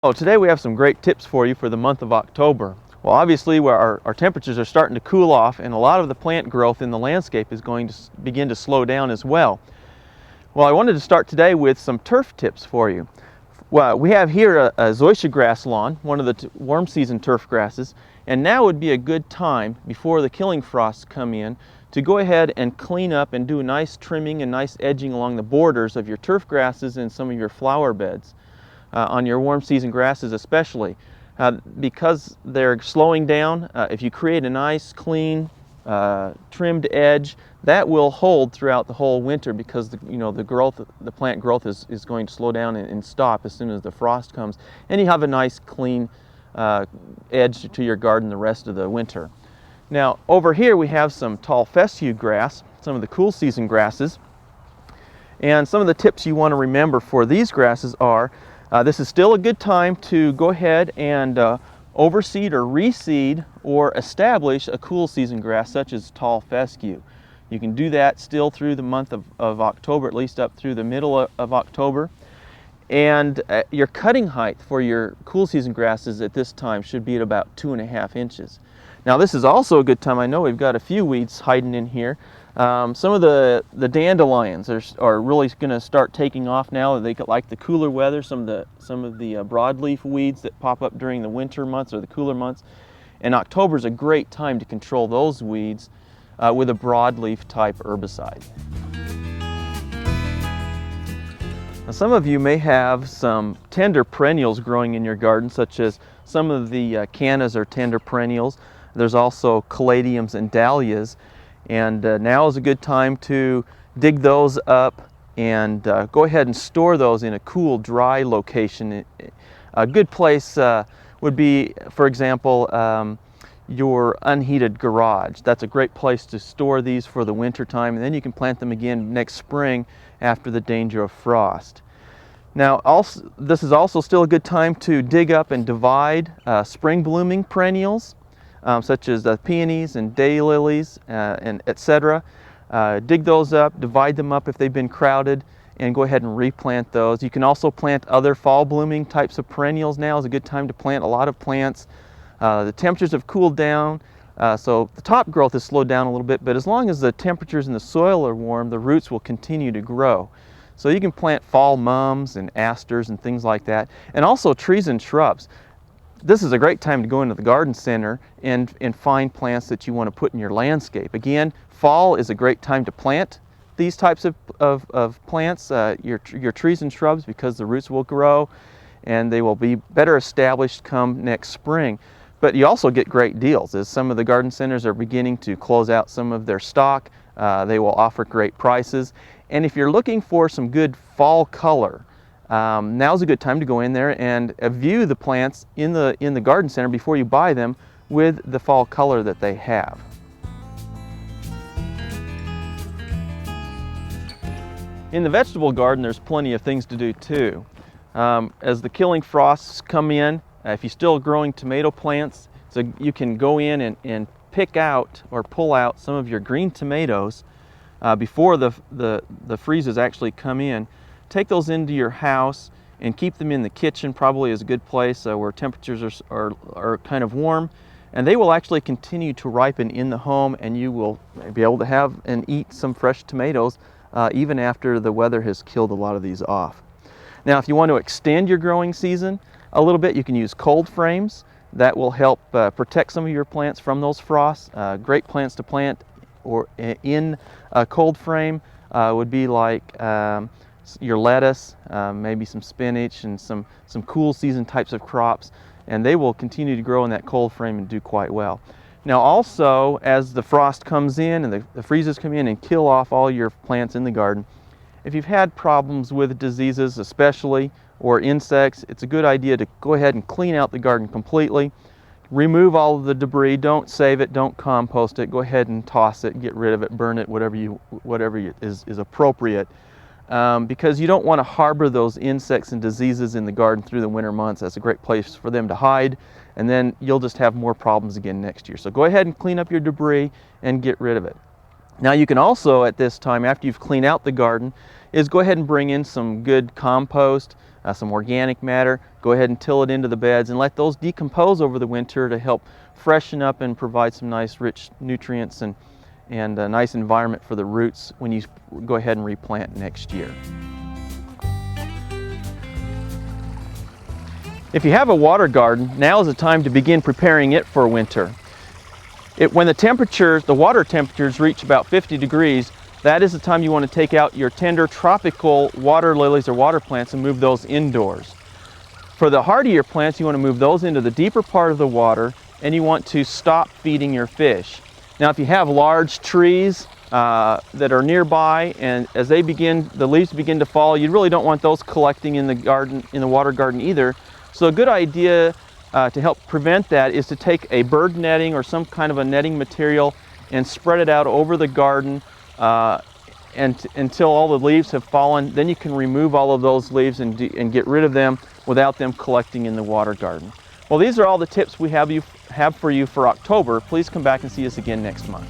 Oh, today we have some great tips for you for the month of October. Well, obviously our temperatures are starting to cool off and a lot of the plant growth in the landscape is going to begin to slow down as well. Well, I wanted to start today with some turf tips for you. Well, we have here a zoysia grass lawn, one of the warm season turf grasses, and now would be a good time before the killing frosts come in to go ahead and clean up and do a nice trimming and nice edging along the borders of your turf grasses and some of your flower beds. On your warm season grasses especially. Because they're slowing down, if you create a nice clean trimmed edge, that will hold throughout the whole winter because the plant growth is going to slow down and stop as soon as the frost comes, and you have a nice clean edge to your garden the rest of the winter. Now over here we have some tall fescue grass, some of the cool season grasses, and some of the tips you want to remember for these grasses are this is still a good time to go ahead and overseed or reseed or establish a cool season grass such as tall fescue. You can do that still through the month of October, at least up through the middle of October. And your cutting height for your cool season grasses at this time should be at about 2.5 inches. Now this is also a good time. I know we've got a few weeds hiding in here. Some of the dandelions are really going to start taking off now. They like the cooler weather. Some of the broadleaf weeds that pop up during the winter months or the cooler months. And October is a great time to control those weeds with a broadleaf type herbicide. Now, some of you may have some tender perennials growing in your garden, such as some of the cannas or tender perennials. There's also caladiums and dahlias. And now is a good time to dig those up and go ahead and store those in a cool, dry location. A good place would be, for example, your unheated garage. That's a great place to store these for the winter time, and then you can plant them again next spring after the danger of frost. Now, this is also still a good time to dig up and divide spring blooming perennials. Such as peonies and daylilies and etc. Dig those up, divide them up if they've been crowded, and go ahead and replant those. You can also plant other fall blooming types of perennials. Now is a good time to plant a lot of plants. The temperatures have cooled down, so the top growth has slowed down a little bit, but as long as the temperatures in the soil are warm, the roots will continue to grow. So you can plant fall mums and asters and things like that, and also trees and shrubs. This is a great time to go into the garden center and find plants that you want to put in your landscape. Again, fall is a great time to plant these types of plants, your trees and shrubs, because the roots will grow and they will be better established come next spring. But you also get great deals as some of the garden centers are beginning to close out some of their stock. They will offer great prices. And if you're looking for some good fall color, now's a good time to go in there and view the plants in the garden center before you buy them with the fall color that they have. In the vegetable garden, there's plenty of things to do too. As the killing frosts come in, if you're still growing tomato plants, so you can go in and pick out or pull out some of your green tomatoes before the freezes actually come in. Take those into your house and keep them in the kitchen. Probably is a good place where temperatures are kind of warm, and they will actually continue to ripen in the home, and you will be able to have and eat some fresh tomatoes even after the weather has killed a lot of these off. Now if you want to extend your growing season a little bit, you can use cold frames. That will help protect some of your plants from those frosts. Great plants to plant or in a cold frame would be like your lettuce, maybe some spinach, and some cool season types of crops, and they will continue to grow in that cold frame and do quite well. Now also, as the frost comes in and the freezes come in and kill off all your plants in the garden, if you've had problems with diseases especially or insects, it's a good idea to go ahead and clean out the garden completely. Remove all of the debris. Don't save it, don't compost it. Go ahead and toss it, get rid of it, burn it, whatever is appropriate. Because you don't want to harbor those insects and diseases in the garden through the winter months. That's a great place for them to hide, and then you'll just have more problems again next year. So go ahead and clean up your debris and get rid of it. Now you can also, at this time, after you've cleaned out the garden, is go ahead and bring in some good compost, some organic matter. Go ahead and till it into the beds and let those decompose over the winter to help freshen up and provide some nice rich nutrients and a nice environment for the roots when you go ahead and replant next year. If you have a water garden, now is the time to begin preparing it for winter. When the water temperatures reach about 50 degrees, that is the time you want to take out your tender tropical water lilies or water plants and move those indoors. For the hardier plants, you want to move those into the deeper part of the water, and you want to stop feeding your fish. Now, if you have large trees that are nearby, and as the leaves begin to fall, you really don't want those collecting in the water garden either. So a good idea to help prevent that is to take a bird netting or some kind of a netting material and spread it out over the garden until all the leaves have fallen. Then you can remove all of those leaves and get rid of them without them collecting in the water garden. Well, these are all the tips we have for you for October. Please come back and see us again next month.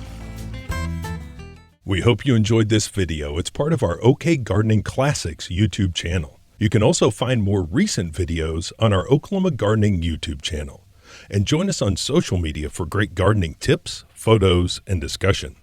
We hope you enjoyed this video. It's part of our OK Gardening Classics YouTube channel. You can also find more recent videos on our Oklahoma Gardening YouTube channel. And join us on social media for great gardening tips, photos, and discussion.